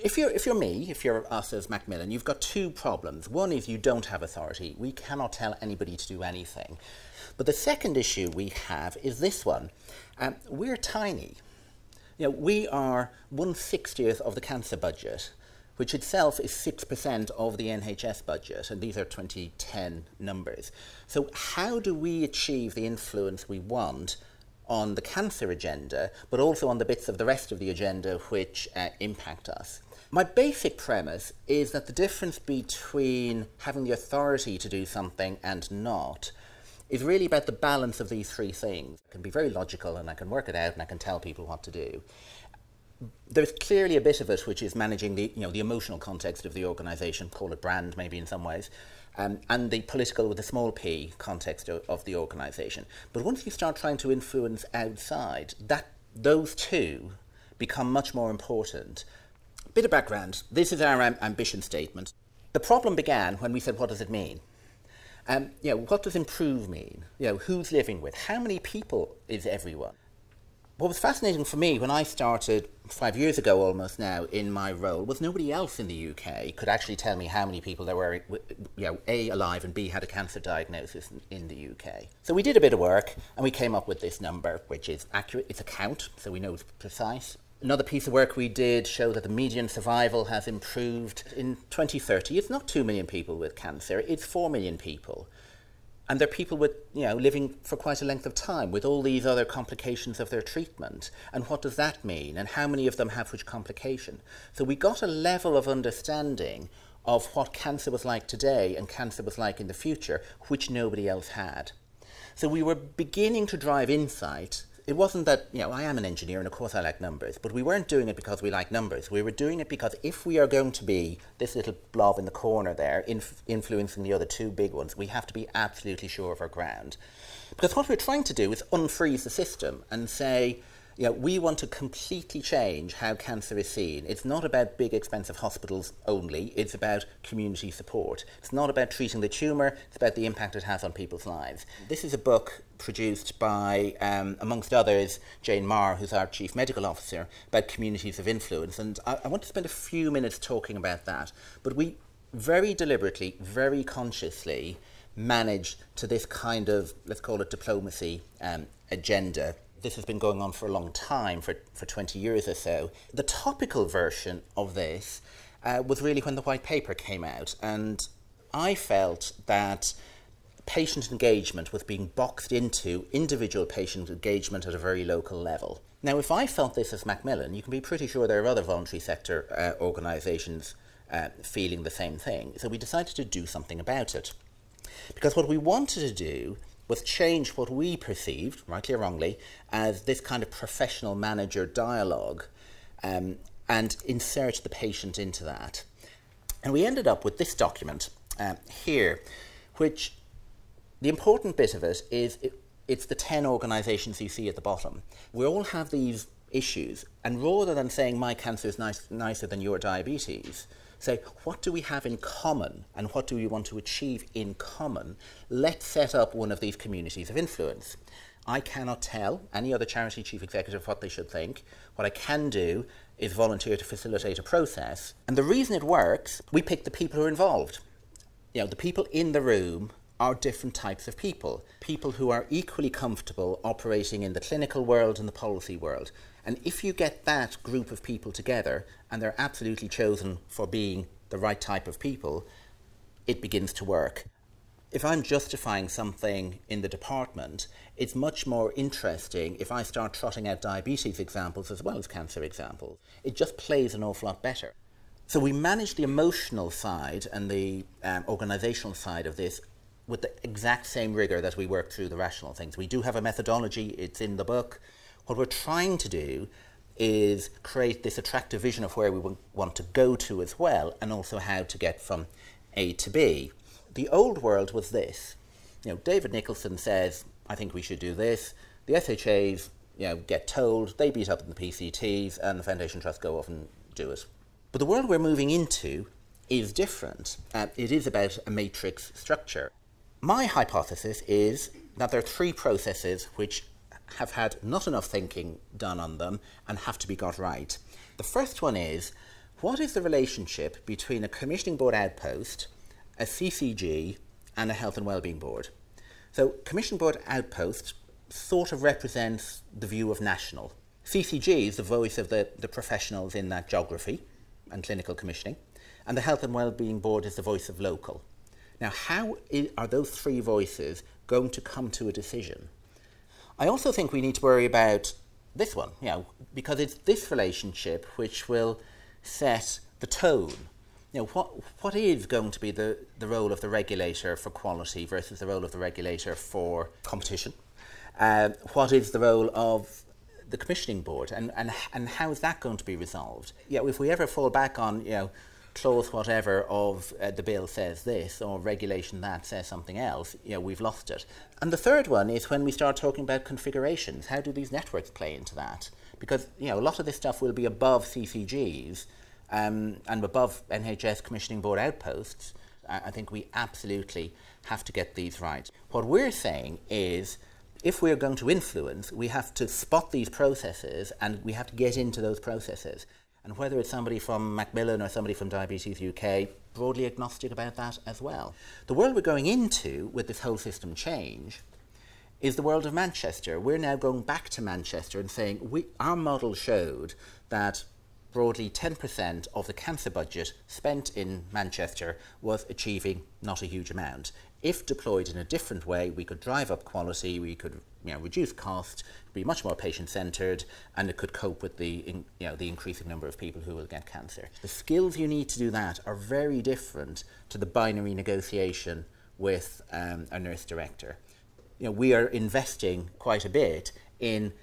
If you're me, if you're us as Macmillan, you've got two problems. One is you don't have authority. We cannot tell anybody to do anything. But the second issue we have is this one. We're tiny. We are 1/60th of the cancer budget, which itself is 6% of the NHS budget, and these are 2010 numbers. So how do we achieve the influence we want on the cancer agenda, but also on the bits of the rest of the agenda which impact us? My basic premise is that the difference between having the authority to do something and not is really about the balance of these three things. It can be very logical, and I can work it out, and I can tell people what to do. There's clearly a bit of it which is managing the emotional context of the organisation, call it brand maybe in some ways, and the political with a small p context of the organisation. But once you start trying to influence outside, those two become much more important. Bit of background. This is our ambition statement. The problem began when we said, what does it mean? What does improve mean? Who's living with? How many people is everyone? What was fascinating for me when I started 5 years ago almost now in my role was nobody else in the UK could actually tell me how many people there were, A, alive, and B, had a cancer diagnosis in the UK. So we did a bit of work and we came up with this number, which is accurate. It's a count, so we know it's precise. Another piece of work we did showed that the median survival has improved. In 2030, it's not 2 million people with cancer, it's 4 million people. And they're people with, living for quite a length of time with all these other complications of their treatment. And what does that mean? And how many of them have which complication? So we got a level of understanding of what cancer was like today and cancer was like in the future, which nobody else had. So we were beginning to drive insight. It wasn't that, I am an engineer and of course I like numbers, but we weren't doing it because we like numbers. We were doing it because if we are going to be this little blob in the corner there, influencing the other two big ones, we have to be absolutely sure of our ground. Because what we're trying to do is unfreeze the system and say, we want to completely change how cancer is seen. It's not about big expensive hospitals only, it's about community support. It's not about treating the tumour, it's about the impact it has on people's lives. This is a book produced by, amongst others, Jane Marr, who's our Chief Medical Officer, about communities of influence. And I want to spend a few minutes talking about that. But we very deliberately, very consciously managed to this kind of, let's call it diplomacy agenda. This has been going on for a long time, for 20 years or so. The topical version of this was really when the white paper came out, and I felt that patient engagement was being boxed into individual patient engagement at a very local level. Now, if I felt this as Macmillan, you can be pretty sure there are other voluntary sector organisations feeling the same thing. So we decided to do something about it. Because what we wanted to do was change what we perceived, rightly or wrongly, as this kind of professional manager dialogue and insert the patient into that. And we ended up with this document here, which the important bit of it is it's the 10 organisations you see at the bottom. We all have these issues, and rather than saying my cancer is nicer than your diabetes, say, what do we have in common and what do we want to achieve in common? Let's set up one of these communities of influence. I cannot tell any other charity chief executive what they should think. What I can do is volunteer to facilitate a process. And the reason it works, we pick the people who are involved. The people in the room are different types of people. People who are equally comfortable operating in the clinical world and the policy world. And if you get that group of people together, and they're absolutely chosen for being the right type of people, it begins to work. If I'm justifying something in the department, it's much more interesting if I start trotting out diabetes examples as well as cancer examples. It just plays an awful lot better. So we manage the emotional side and the organisational side of this with the exact same rigour that we work through the rational things. We do have a methodology, it's in the book. What we're trying to do is create this attractive vision of where we want to go to as well, and also how to get from A to B. The old world was this. David Nicholson says, I think we should do this. The SHAs, get told, they beat up in the PCTs, and the Foundation Trust go off and do it. But the world we're moving into is different. It is about a matrix structure. My hypothesis is that there are three processes which have had not enough thinking done on them and have to be got right. The first one is what is the relationship between a commissioning board outpost, a CCG, and a health and wellbeing board? So commissioning board outpost sort of represents the view of national. CCG is the voice of the professionals in that geography and clinical commissioning, and the health and wellbeing board is the voice of local. Now, how are those three voices going to come to a decision? I also think we need to worry about this one, because it's this relationship which will set the tone. What is going to be the role of the regulator for quality versus the role of the regulator for competition? What is the role of the commissioning board, and how is that going to be resolved? If we ever fall back on, clause whatever of the bill says this, or regulation that says something else, we've lost it. And the third one is when we start talking about configurations. How do these networks play into that? Because, a lot of this stuff will be above CCGs and above NHS commissioning board outposts. I think we absolutely have to get these right. What we're saying is, if we're going to influence, we have to spot these processes and we have to get into those processes. And whether it's somebody from Macmillan or somebody from Diabetes UK, broadly agnostic about that as well. The world we're going into with this whole system change is the world of Manchester. We're now going back to Manchester and saying our model showed that broadly 10% of the cancer budget spent in Manchester was achieving not a huge amount. If deployed in a different way, we could drive up quality, we could reduce cost, be much more patient-centred, and it could cope with the increasing number of people who will get cancer. The skills you need to do that are very different to the binary negotiation with a nurse director. We are investing quite a bit in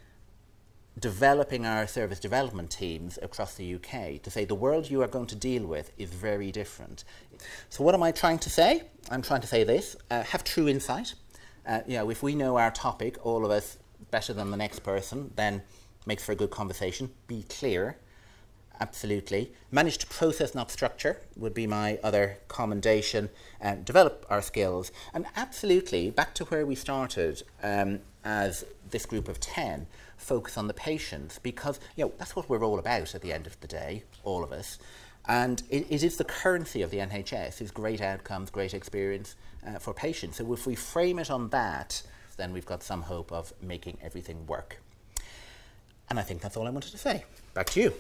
developing our service development teams across the UK to say the world you are going to deal with is very different. So what am I trying to say? I'm trying to say this, have true insight. If we know our topic, all of us, better than the next person, then makes for a good conversation. Be clear, absolutely. Manage to process, not structure, would be my other commendation. Develop our skills. And absolutely, back to where we started as this group of 10, focus on the patients, because that's what we're all about at the end of the day, all of us. And it is the currency of the NHS, is great outcomes, great experience for patients. So if we frame it on that, then we've got some hope of making everything work. And I think that's all I wanted to say. Back to you.